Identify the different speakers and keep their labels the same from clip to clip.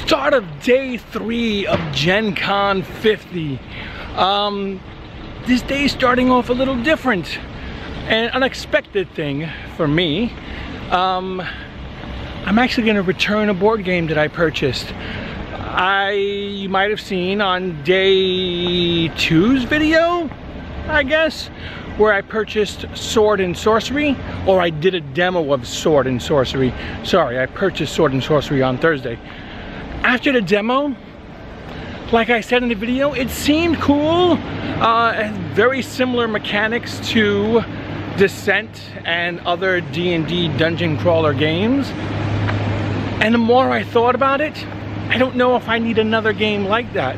Speaker 1: Start of day 3 of Gen Con 50. This day is starting off a little different. An unexpected thing for me. I'm actually going to return a board game that I purchased. You might have seen on day 2's video, I guess, where I purchased Sword and Sorcery, or I did a demo of Sword and Sorcery. Sorry, I purchased Sword and Sorcery on Thursday. After the demo, like I said in the video, it seemed cool. Very similar mechanics to Descent and other D&D dungeon crawler games. And the more I thought about it, I don't know if I need another game like that.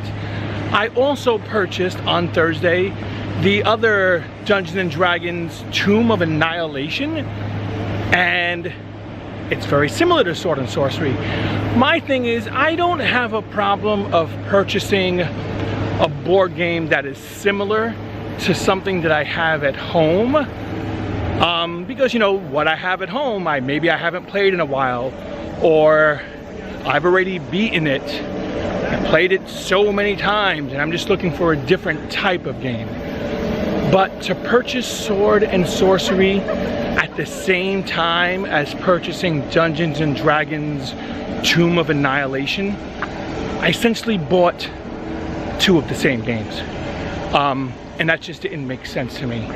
Speaker 1: I also purchased on Thursday the other Dungeons & Dragons Tomb of Annihilation, and it's very similar to Sword and Sorcery. My thing is, I don't have a problem of purchasing a board game that is similar to something that I have at home, because you know what I have at home, maybe I haven't played in a while, or I've already beaten it and played it so many times, and I'm just looking for a different type of game. But to purchase Sword and Sorcery at the same time as purchasing Dungeons & Dragons Tomb of Annihilation, I essentially bought 2 of the same games. And that just didn't make sense to me.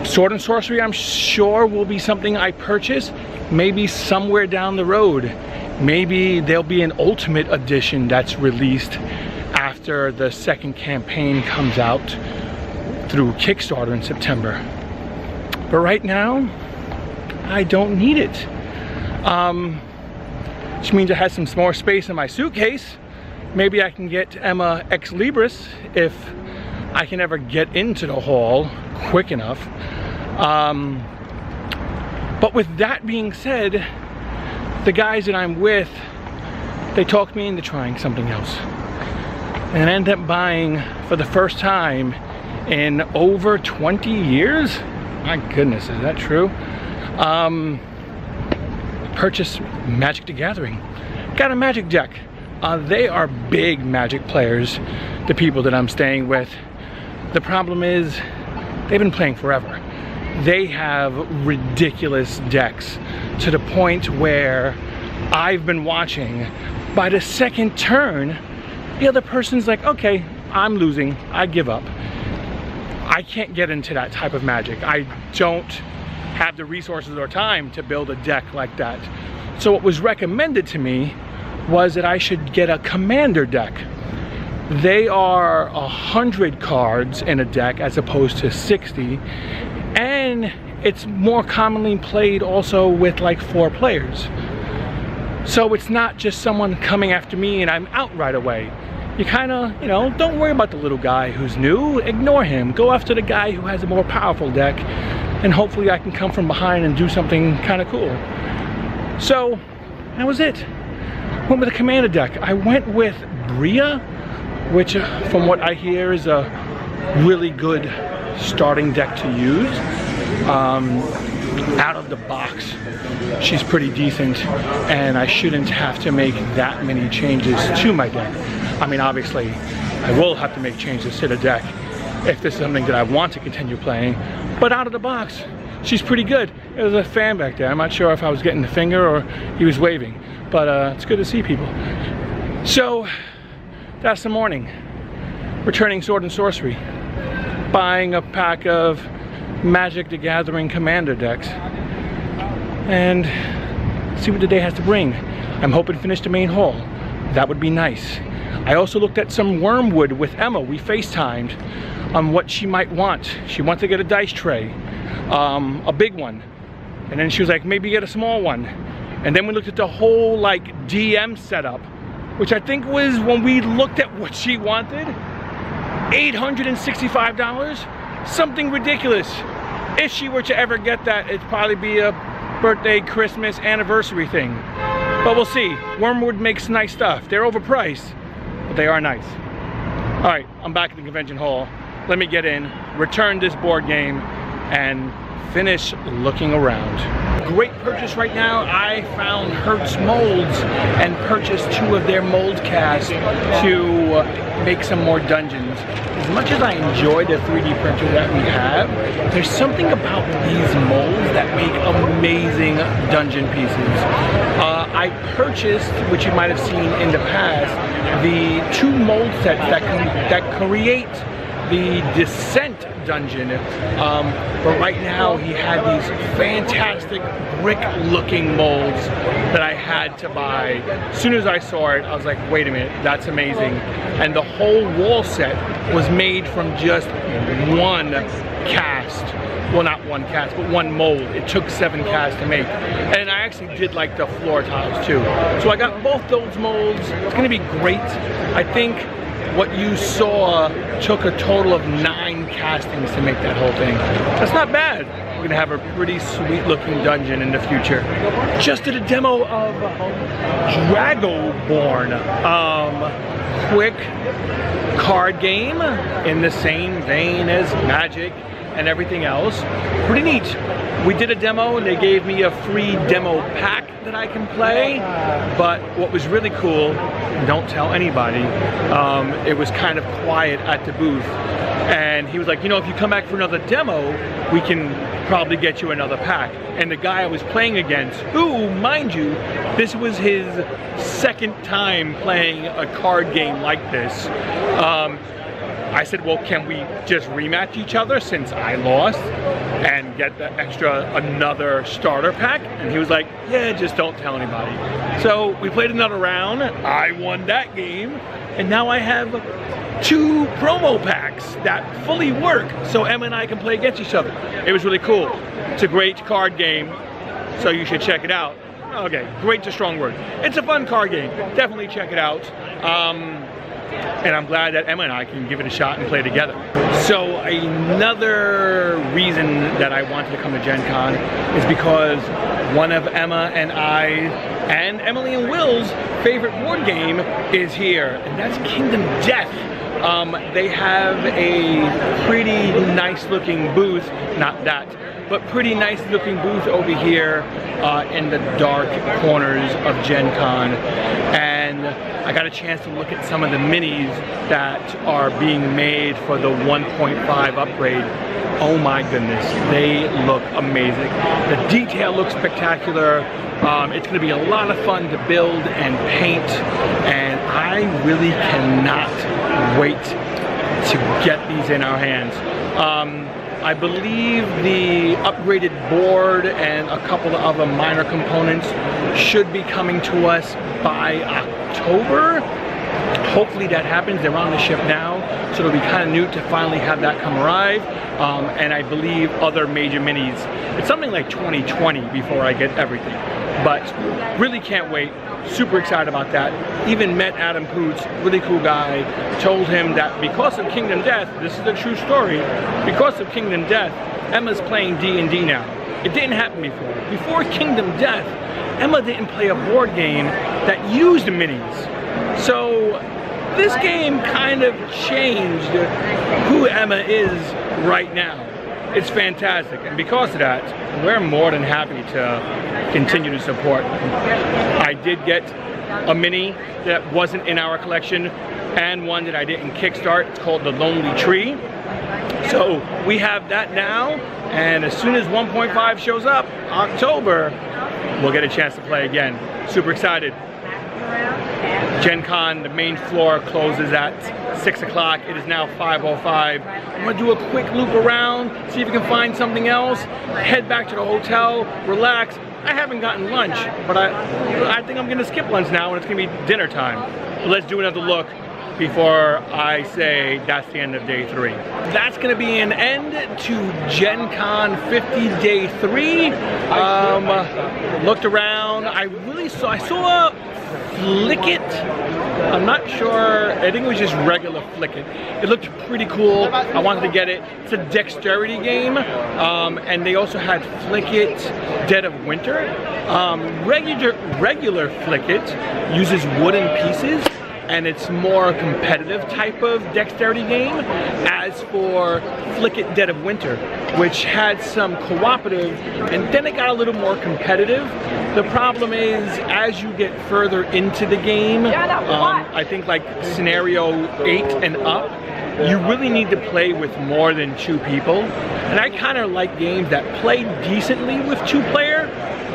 Speaker 1: Sword and Sorcery, I'm sure, will be something I purchase maybe somewhere down the road. Maybe there'll be an Ultimate Edition that's released after the second campaign comes out through Kickstarter in September. But right now, I don't need it. Which means I have some more space in my suitcase. Maybe I can get Emma Ex Libris if I can ever get into the hall quick enough. But with that being said, the guys that I'm with, they talked me into trying something else. And I ended up buying, for the first time in over 20 years, my goodness, is that true? Purchased Magic the Gathering. Got a Magic deck. They are big Magic players, the people that I'm staying with. The problem is, they've been playing forever. They have ridiculous decks to the point where I've been watching, by the second turn, the other person's like, okay, I'm losing, I give up. I can't get into that type of Magic. I don't have the resources or time to build a deck like that. So what was recommended to me was that I should get a Commander deck. They are 100 cards in a deck as opposed to 60, and it's more commonly played also with like 4 players. So it's not just someone coming after me and I'm out right away. You kind of, you know, don't worry about the little guy who's new, ignore him. Go after the guy who has a more powerful deck, and hopefully I can come from behind and do something kind of cool. So that was it. Went with a Commander deck. I went with Bria, which from what I hear is a really good starting deck to use. Out of the box, she's pretty decent, and I shouldn't have to make that many changes to my deck. I mean, obviously, I will have to make changes to the deck if this is something that I want to continue playing, but out of the box, she's pretty good. There was a fan back there. I'm not sure if I was getting the finger or he was waving, but it's good to see people. So, that's the morning. Returning Sword and Sorcery. Buying a pack of Magic the Gathering Commander decks. And see what the day has to bring. I'm hoping to finish the main hall. That would be nice. I also looked at some Wormwood with Emma. We FaceTimed on what she might want. She wants to get a dice tray, a big one. And then she was like, maybe get a small one. And then we looked at the whole like DM setup, which I think was, when we looked at what she wanted, $865, something ridiculous. If she were to ever get that, it'd probably be a birthday, Christmas, anniversary thing. But we'll see. Wormwood makes nice stuff. They're overpriced, but they are nice. All right, I'm back at the convention hall. Let me get in, return this board game, and finish looking around. Great purchase right now. I found Hertz Molds and purchased 2 of their mold casts to make some more dungeons. As much as I enjoy the 3D printer that we have, there's something about these molds that make amazing dungeon pieces. I purchased, which you might have seen in the past, the 2 mold sets that create the Descent dungeon, but right now he had these fantastic brick looking molds that I had to buy. As soon as I saw it, I was like, wait a minute, that's amazing. And the whole wall set was made from just 1 cast. Well, not 1 cast, but 1 mold. It took 7 casts to make. And I actually did like the floor tiles too. So I got both those molds. It's gonna be great. I think what you saw took a total of 9 castings to make that whole thing. That's not bad. We're gonna have a pretty sweet looking dungeon in the future. Just did a demo of Dragoborn. Quick card game in the same vein as Magic and everything else. Pretty neat. We did a demo and they gave me a free demo pack that I can play, but what was really cool, don't tell anybody, it was kind of quiet at the booth, and he was like, you know, if you come back for another demo, we can probably get you another pack. And the guy I was playing against, who, mind you, this was his 2nd time playing a card game like this, I said, well, can we just rematch each other since I lost and get the another starter pack? And he was like, yeah, just don't tell anybody. So we played another round. I won that game. And now I have 2 promo packs that fully work. So Emma and I can play against each other. It was really cool. It's a great card game. So you should check it out. Okay, great's a strong word. It's a fun card game. Definitely check it out. And I'm glad that Emma and I can give it a shot and play together. So another reason that I wanted to come to Gen Con is because one of Emma and I and Emily and Will's favorite board game is here, and that's Kingdom Death. They have a pretty nice looking booth, not that, but pretty nice looking booth over here in the dark corners of Gen Con. And I got a chance to look at some of the minis that are being made for the 1.5 upgrade. Oh my goodness, they look amazing. The detail looks spectacular. It's going to be a lot of fun to build and paint, and I really cannot wait to get these in our hands. I believe the upgraded board and a couple of other minor components should be coming to us by October. Hopefully that happens. They're on the ship now, so it'll be kind of neat to finally have that come arrive. And I believe other major minis. It's something like 2020 before I get everything. But really can't wait. Super excited about that. Even met Adam Poots, really cool guy. Told him that because of Kingdom Death, this is a true story, because of Kingdom Death, Emma's playing D&D now. It didn't happen before. Before Kingdom Death, Emma didn't play a board game that used minis. So this game kind of changed who Emma is right now. It's fantastic, and because of that, we're more than happy to continue to support. I did get a mini that wasn't in our collection and one that I didn't kickstart. It's called The Lonely Tree. So we have that now, and as soon as 1.5 shows up, October, we'll get a chance to play again. Super excited. Gen Con, the main floor closes at 6 o'clock. It is now 5:05. I'm gonna do a quick loop around, see if we can find something else, head back to the hotel, relax. I haven't gotten lunch, but I think I'm gonna skip lunch now and it's gonna be dinner time. But let's do another look before I say that's the end of day 3. That's gonna be an end to Gen Con 50 day 3. Looked around, I saw Flickit. I'm not sure, I think it was just regular Flickit. It looked pretty cool, I wanted to get it. It's a dexterity game, and they also had Flickit Dead of Winter. Regular Flickit uses wooden pieces, and it's more a competitive type of dexterity game. As for Flick It Dead of Winter, which had some cooperative, and then it got a little more competitive. The problem is, as you get further into the game, I think like scenario 8 and up, you really need to play with more than 2 people. And I kind of like games that play decently with 2-player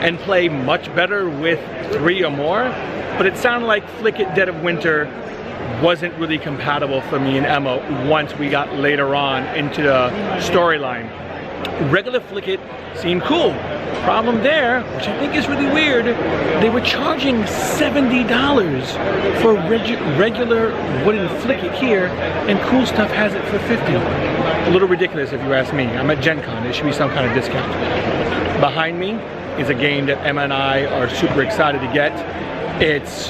Speaker 1: and play much better with 3 or more. But it sounded like Flick It Dead of Winter wasn't really compatible for me and Emma once we got later on into the storyline. Regular Flick It seemed cool. Problem there, which I think is really weird, they were charging $70 for regular wooden Flick It here, and Cool Stuff has it for $50. A little ridiculous if you ask me. I'm at Gen Con, there should be some kind of discount. Behind me is a game that Emma and I are super excited to get. It's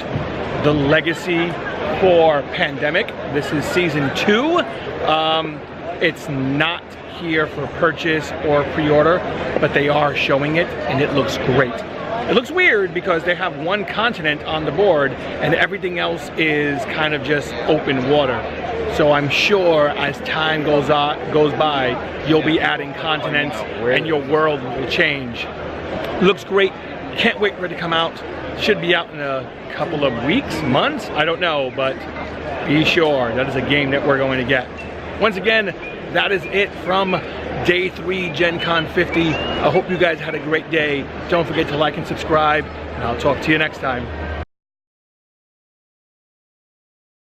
Speaker 1: the Legacy for Pandemic. This is season 2. It's not here for purchase or pre-order, but they are showing it and it looks great. It looks weird because they have one continent on the board and everything else is kind of just open water. So I'm sure as time goes by, you'll be adding continents and your world will change. It looks great. Can't wait for it to come out. Should be out in a couple of weeks, months, I don't know, but be sure that is a game that we're going to get. Once again, that is it from day 3 Gen Con 50. I hope you guys had a great day. Don't forget to like and subscribe, and I'll talk to you next time.